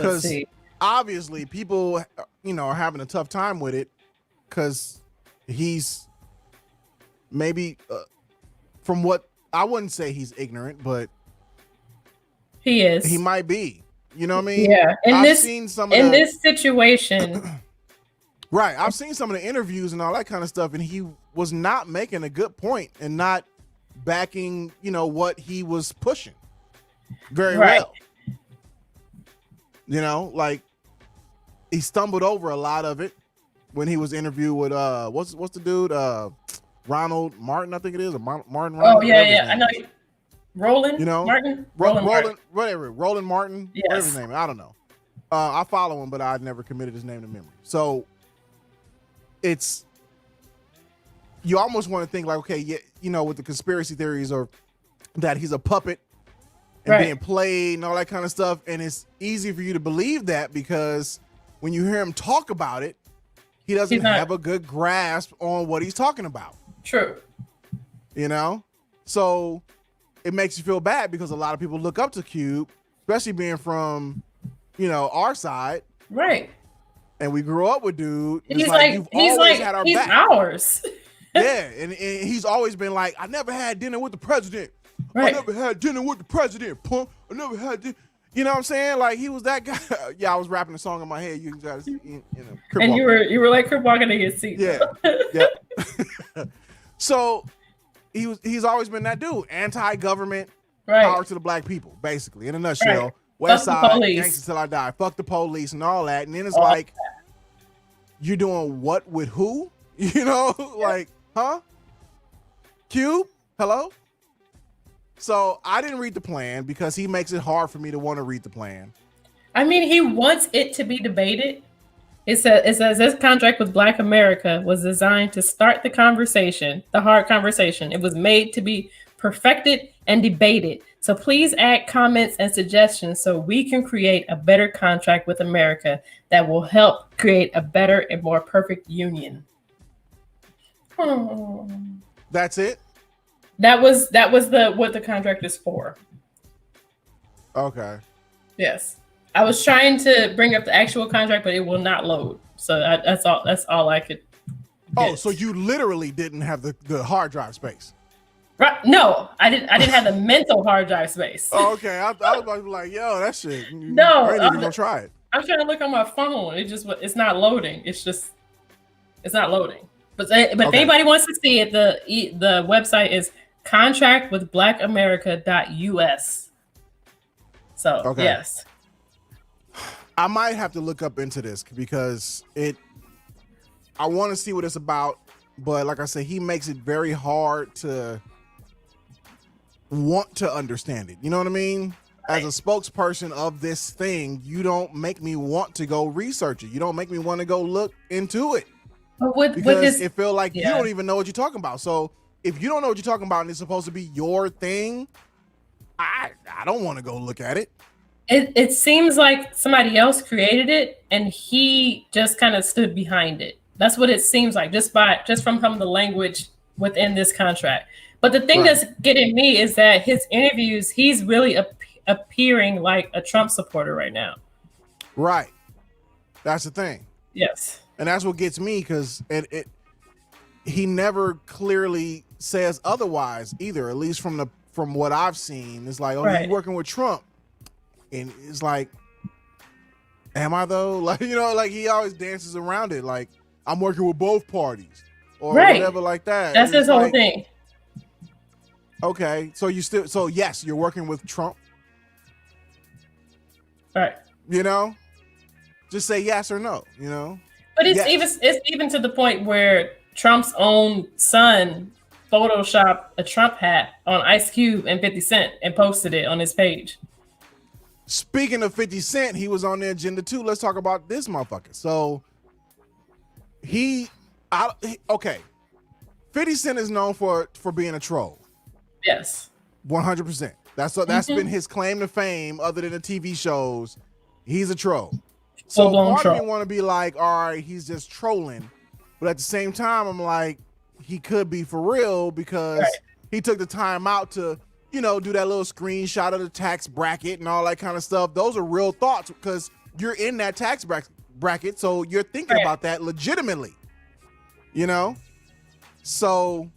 S3: Let's
S1: because
S3: see.
S1: obviously people, are having a tough time with it because he's maybe from what I wouldn't say he's ignorant, but
S3: He is.
S1: he might be. You know what I mean?
S3: Yeah.
S1: I've seen some of
S3: this situation.
S1: Right. I've seen some of the interviews and all that kind of stuff, and he was not making a good point and not backing, what he was pushing very well. Like he stumbled over a lot of it when he was interviewed with what's the dude? Ronald Martin, I think it is, or Martin Ronald.
S3: Oh yeah. I know. Roland Martin?
S1: Roland Martin,
S3: yes.
S1: Whatever his name is. I don't know. I follow him, but I'd never committed his name to memory. So you almost want to think like, okay, yeah, with the conspiracy theories or that he's a puppet and being played and all that kind of stuff. And it's easy for you to believe that because when you hear him talk about it, he doesn't have a good grasp on what he's talking about.
S3: True.
S1: So it makes you feel bad because a lot of people look up to Cube, especially being from, our side.
S3: Right.
S1: And we grew up with dude.
S3: He's like,
S1: you've always had our
S3: he's
S1: back.
S3: ours.
S1: Yeah. And he's always been like, I never had dinner with the president.
S3: Right.
S1: I never had dinner with the president, punk. I never had dinner. You know what I'm saying? Like he was that guy. Yeah, I was rapping a song in my head. You guys,
S3: and you were like crip walking in your seat.
S1: Yeah. Yeah. So he's always been that dude. Anti-government, power to the black people, basically, in a nutshell.
S3: Right.
S1: West Side, gangsters till I die. Fuck the police and all that. And then it's like, you're doing what with who? Like, huh? Cube? Hello? So I didn't read the plan because he makes it hard for me to want to read the plan.
S3: I mean, he wants it to be debated. It says this contract with Black America was designed to start the conversation, the hard conversation. It was made to be perfected and debated. So please add comments and suggestions so we can create a better contract with America that will help create a better and more perfect union. Oh.
S1: That's it?
S3: That was what the contract is for.
S1: Okay.
S3: Yes. I was trying to bring up the actual contract, but it will not load. So that's all I could get.
S1: Oh, so you literally didn't have the hard drive space.
S3: Right? No, I didn't have the mental hard drive space.
S1: Oh, okay. I was about to be like, yo, that shit.
S3: No,
S1: I ain't even gonna try it.
S3: I'm trying to look on my phone. It's not loading. It's not loading. But if anybody wants to see it, the website is contractwithblackamerica.us. So yes.
S1: I might have to look up into this because I want to see what it's about, but like I said, he makes it very hard to want to understand it. You know what I mean? As a spokesperson of this thing, you don't make me want to go research it. You don't make me want to go look into it. Because it feel like you don't even know what you're talking about. So if you don't know what you're talking about and it's supposed to be your thing, I don't want to go look at it.
S3: It seems like somebody else created it and he just kind of stood behind it. That's what it seems like just from some of the language within this contract. But the thing that's getting me is that his interviews, he's really appearing like a Trump supporter right now. Right.
S1: That's the thing.
S3: Yes.
S1: And that's what gets me because he never clearly says otherwise either, at least from what I've seen. It's like, you're working with Trump. And it's like, am I though? Like, like he always dances around it. Like, I'm working with both parties or whatever like that.
S3: That's his whole thing.
S1: Okay. So yes, you're working with Trump.
S3: Right.
S1: Just say yes or no,
S3: But it's even to the point where Trump's own son photoshopped a Trump hat on Ice Cube and 50 Cent and posted it on his page.
S1: Speaking of 50 Cent, he was on the agenda too. Let's talk about this motherfucker. So 50 Cent is known for being a troll.
S3: Yes.
S1: 100%. That's been his claim to fame other than the TV shows. He's a troll. So part of me want to be like, all right, he's just trolling. But at the same time, I'm like, he could be for real because he took the time out to do that little screenshot of the tax bracket and all that kind of stuff. Those are real thoughts because you're in that tax bracket, so you're thinking
S3: Right.
S1: about that legitimately. You know? So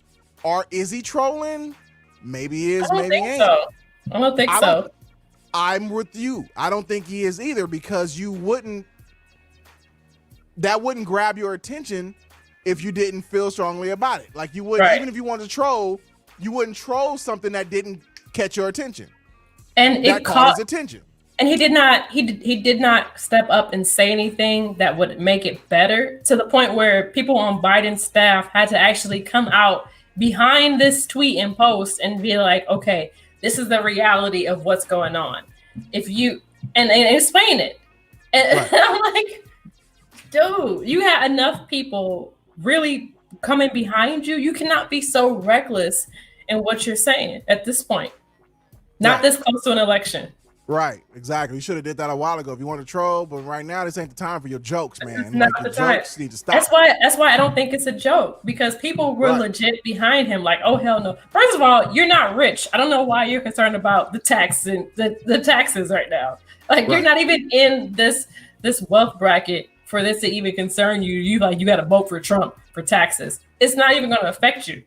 S1: is he trolling? Maybe he is,
S3: I don't
S1: maybe he
S3: think
S1: ain't.
S3: so. I don't think so.
S1: I'm with you. I don't think he is either, because that wouldn't grab your attention if you didn't feel strongly about it. Like, you wouldn't,
S3: Right.
S1: even if you wanted to troll, you wouldn't troll something that didn't catch your attention.
S3: And
S1: That
S3: it
S1: caught
S3: caught
S1: his attention.
S3: And he did not step up and say anything that would make it better, to the point where people on Biden's staff had to actually come out behind this tweet and post and be like, okay, this is the reality of what's going on. If you and explain it. And
S1: Right.
S3: I'm like, dude, you had enough people really coming behind you. You cannot be so reckless in what you're saying at this point. Not
S1: Right.
S3: this close to an election.
S1: Right, exactly. You should have did that a while ago if you want to troll, but right now this ain't the time for your jokes, man.
S3: Not
S1: Like, your
S3: the time.
S1: jokes need to stop.
S3: That's why I don't think it's a joke, because people were
S1: Right.
S3: legit behind him. Like, oh hell no! First of all, you're not rich. I don't know why you're concerned about the tax and the taxes right now. Like, you're
S1: Right.
S3: not even in this wealth bracket for this to even concern you. You got to vote for Trump for taxes. It's not even going to affect you.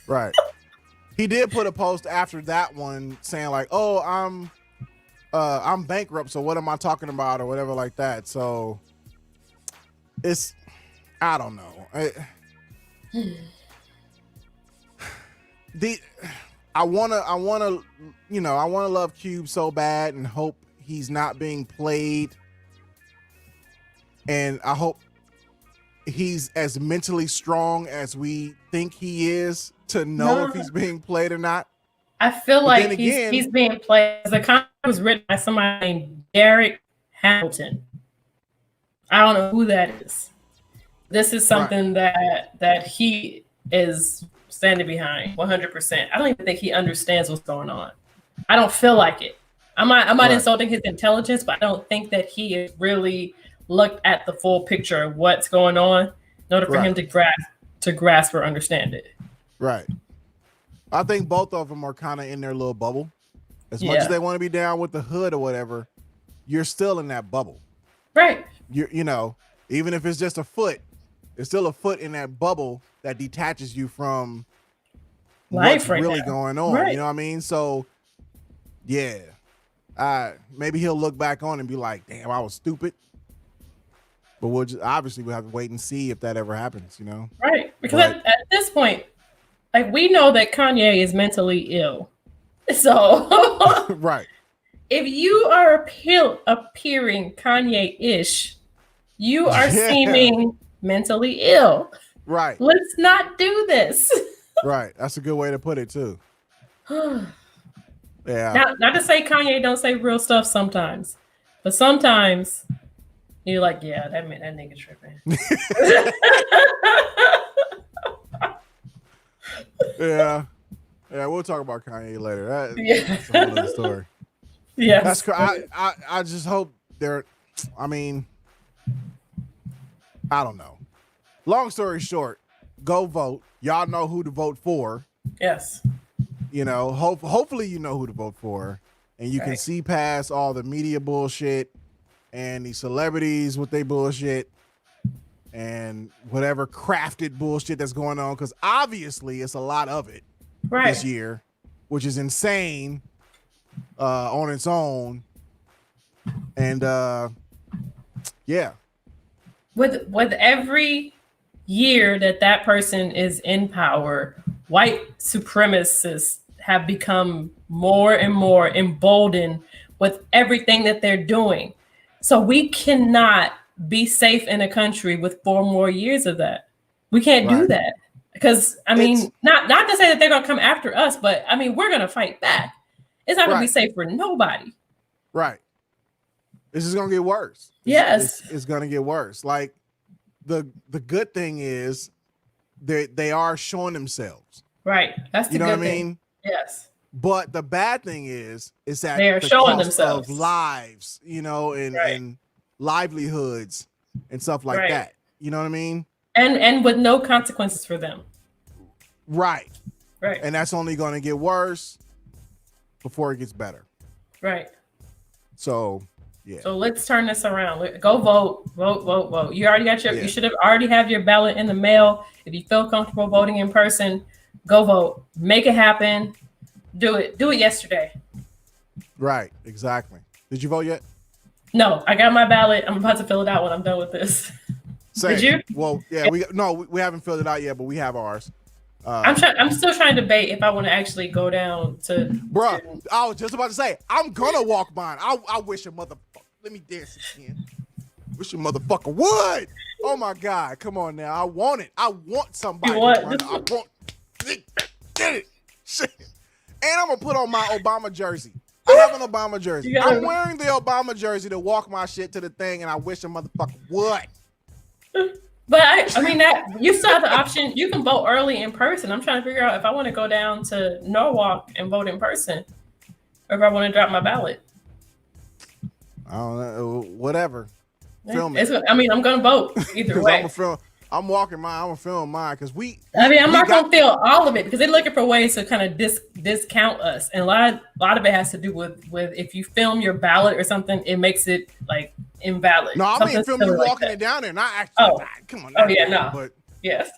S1: Right. He did put a post after that one saying like, "Oh, I'm bankrupt, so what am I talking about?" or whatever like that. So I don't know. I wanna love Cube so bad and hope he's not being played, and I hope he's as mentally strong as we think he is to know if he's being played or not.
S3: I feel
S1: But
S3: like
S1: then
S3: he's
S1: again-
S3: being played. The comment was written by somebody named Derek Hamilton. I don't know who that is. This is something that he is standing behind 100%. I don't even think he understands what's going on. I don't feel like it. I'm not insulting his intelligence, but I don't think that he has really looked at the full picture of what's going on in order for him to grasp or understand it.
S1: Right. I think both of them are kind of in their little bubble. As much as they want to be down with the hood or whatever, you're still in that bubble.
S3: Right.
S1: You know, even if it's just a foot, it's still a foot in that bubble that detaches you from
S3: life
S1: what's really going on.
S3: Right.
S1: You know what I mean? So, yeah. Maybe he'll look back on and be like, damn, I was stupid. But we'll have to wait and see if that ever happens, you know?
S3: Right. Because at this point, like, we know that Kanye is mentally ill. So
S1: right.
S3: If you are appearing Kanye-ish, you are seeming mentally ill.
S1: Right.
S3: Let's not do this.
S1: Right. That's a good way to put it too. Yeah.
S3: Not to say Kanye don't say real stuff sometimes, but sometimes you're like, yeah, that nigga tripping.
S1: Yeah. Yeah, we'll talk about Kanye later. That's a whole other story.
S3: Yeah.
S1: That's I just hope I don't know. Long story short, go vote. Y'all know who to vote for.
S3: Yes.
S1: You know, hopefully you know who to vote for, and you can see past all the media bullshit and the celebrities with their bullshit and whatever crafted bullshit that's going on, because obviously it's a lot of it this year, which is insane on its own. And yeah.
S3: With every year that person is in power, white supremacists have become more and more emboldened with everything that they're doing. So we cannot be safe in a country with 4 more years of that. We can't do that. Because not to say that they're gonna come after us, but we're gonna fight back. It's not gonna be safe for nobody.
S1: Right. This is gonna get worse. It's gonna get worse. Like the good thing is they are showing themselves.
S3: Right. That's the
S1: you know
S3: good
S1: what I
S3: thing.
S1: mean?
S3: Yes.
S1: But the bad thing is that
S3: they are
S1: the
S3: showing
S1: cost
S3: themselves
S1: of lives, and livelihoods and stuff like that. You know what I mean?
S3: And with no consequences for them.
S1: Right.
S3: Right.
S1: And that's only going to get worse before it gets better.
S3: Right.
S1: So Yeah.
S3: So let's turn this around. Go vote, vote, vote, vote. You already got your.
S1: Yeah.
S3: You should have already have your ballot in the mail. If you feel comfortable voting in person, go vote. Make it happen. Do it. Do it yesterday.
S1: Right. Exactly. Did you vote yet?
S3: No, I got my ballot. I'm about to fill it out when I'm done with this.
S1: Same.
S3: Did you?
S1: Well, yeah. We haven't filled it out yet, but we have ours.
S3: I'm still trying to debate if I want to actually go down to.
S1: Bruh, I was just about to say, I'm gonna walk mine. I wish a motherfucker. Let me dance again. Wish a motherfucker would. Oh my God, come on now. I want it. I want somebody.
S3: You want?
S1: To run. I want. Get it. Shit. And I'm gonna put on my Obama jersey. I have an Obama jersey. I'm wearing the Obama jersey to walk my shit to the thing, and I wish a motherfucker would.
S3: But I mean that you still have the option. You can vote early in person. I'm trying to figure out if I want to go down to Norwalk and vote in person, or if I want to drop my ballot.
S1: I don't know. Whatever. Film it.
S3: I mean, I'm gonna vote either way.
S1: I'm walking mine. I'm gonna film mine because
S3: I'm not gonna feel all of it because they're looking for ways to kind of discount us, and a lot of it has to do with if you film your ballot or something, it makes it like invalid.
S1: No, I mean film you walking it down there, not actually. Come on.
S3: Oh yeah, no.
S1: But
S3: yes,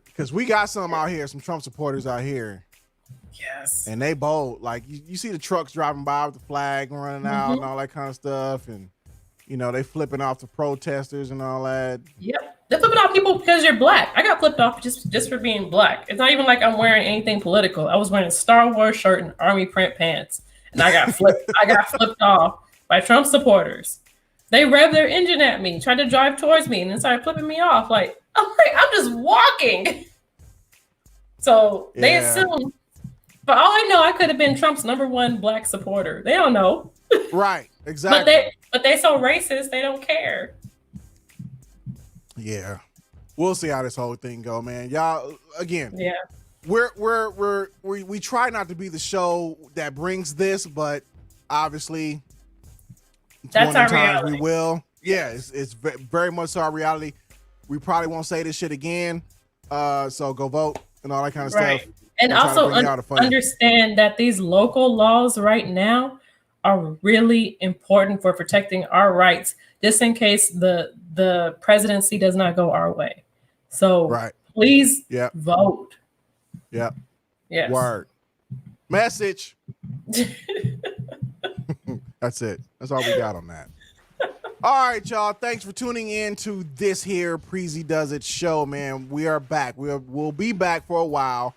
S1: because we got some out here, some Trump supporters out here.
S3: Yes,
S1: and they bold. Like you see the trucks driving by with the flag running out and all that kind of stuff, and they flipping off the protesters and all that.
S3: Yep. They're flipping off people because you're black. I got flipped off just for being black. It's not even like I'm wearing anything political. I was wearing a Star Wars shirt and army print pants, and I got flipped. I got flipped off by Trump supporters. They revved their engine at me, tried to drive towards me, and then started flipping me off. I'm just walking. So they assume. For all I know, I could have been Trump's #1 black supporter. They don't know.
S1: Right. Exactly.
S3: But they so racist. They don't care.
S1: Yeah, we'll see how this whole thing go, man. Y'all, again,
S3: yeah,
S1: we try not to be the show that brings this, but obviously,
S3: that's our reality.
S1: We will. Yeah, it's very much our reality. We probably won't say this shit again. So go vote and all that kind of stuff.
S3: And also understand that these local laws right now are really important for protecting our rights, just in case the presidency does not go our way. So please vote.
S1: Yeah.
S3: Yes.
S1: Word. Message. That's it. That's all we got on that. All right, y'all. Thanks for tuning in to this here Preezee Does It show, man. We are back. We'll be back for a while.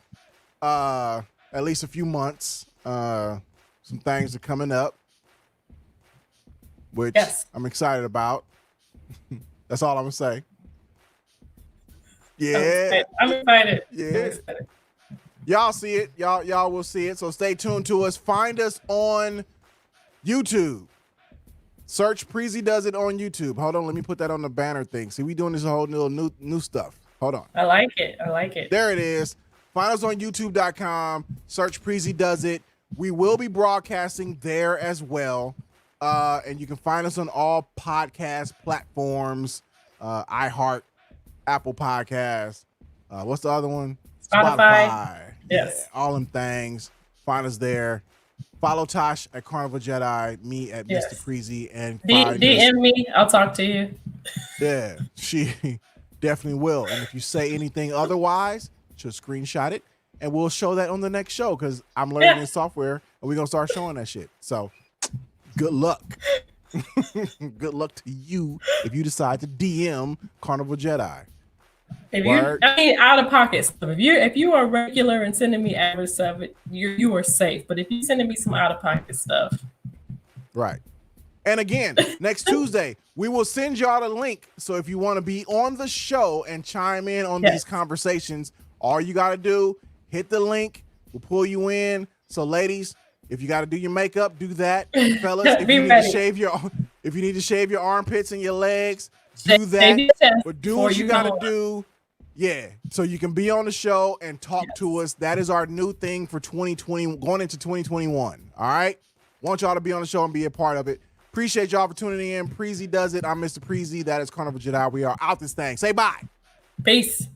S1: At least a few months. Some things are coming up, which I'm excited about. That's all I'm gonna say. Yeah,
S3: I'm excited.
S1: Yeah, y'all see it. Y'all will see it. So stay tuned to us. Find us on YouTube. Search Preezee Does It on YouTube. Hold on, let me put that on the banner thing. See, we doing this whole little new stuff. Hold on.
S3: I like it.
S1: There it is. Find us on YouTube.com. Search Preezee Does It. We will be broadcasting there as well. And you can find us on all podcast platforms, iHeart, Apple Podcasts. What's the other one?
S3: Spotify. Yes.
S1: Yeah, all them things. Find us there. Follow TaSh at Carnival Jedi, me at Mr. Preezee, and
S3: DM me. I'll talk to you.
S1: Yeah, she definitely will. And if you say anything otherwise, just screenshot it, and we'll show that on the next show because I'm learning this software, and we're gonna start showing that shit. So, good luck. Good luck to you if you decide to DM Carnival Jedi.
S3: Out of pocket stuff. If you are regular and sending me average stuff, you are safe. But if you're sending me some out of pocket stuff,
S1: right. And again, next Tuesday we will send y'all a link. So if you want to be on the show and chime in on these conversations, all you got to do, hit the link. We'll pull you in. So ladies, if you got to do your makeup, do that. Fellas, if you need to shave your armpits and your legs, do that. But do what you got to do. Yeah. So you can be on the show and talk to us. That is our new thing for 2020, going into 2021. All right. Want y'all to be on the show and be a part of it. Appreciate y'all for tuning in. Preezee Does It. I'm Mr. Preezee. That is Carnival Jedi. We are out this thing. Say bye.
S3: Peace.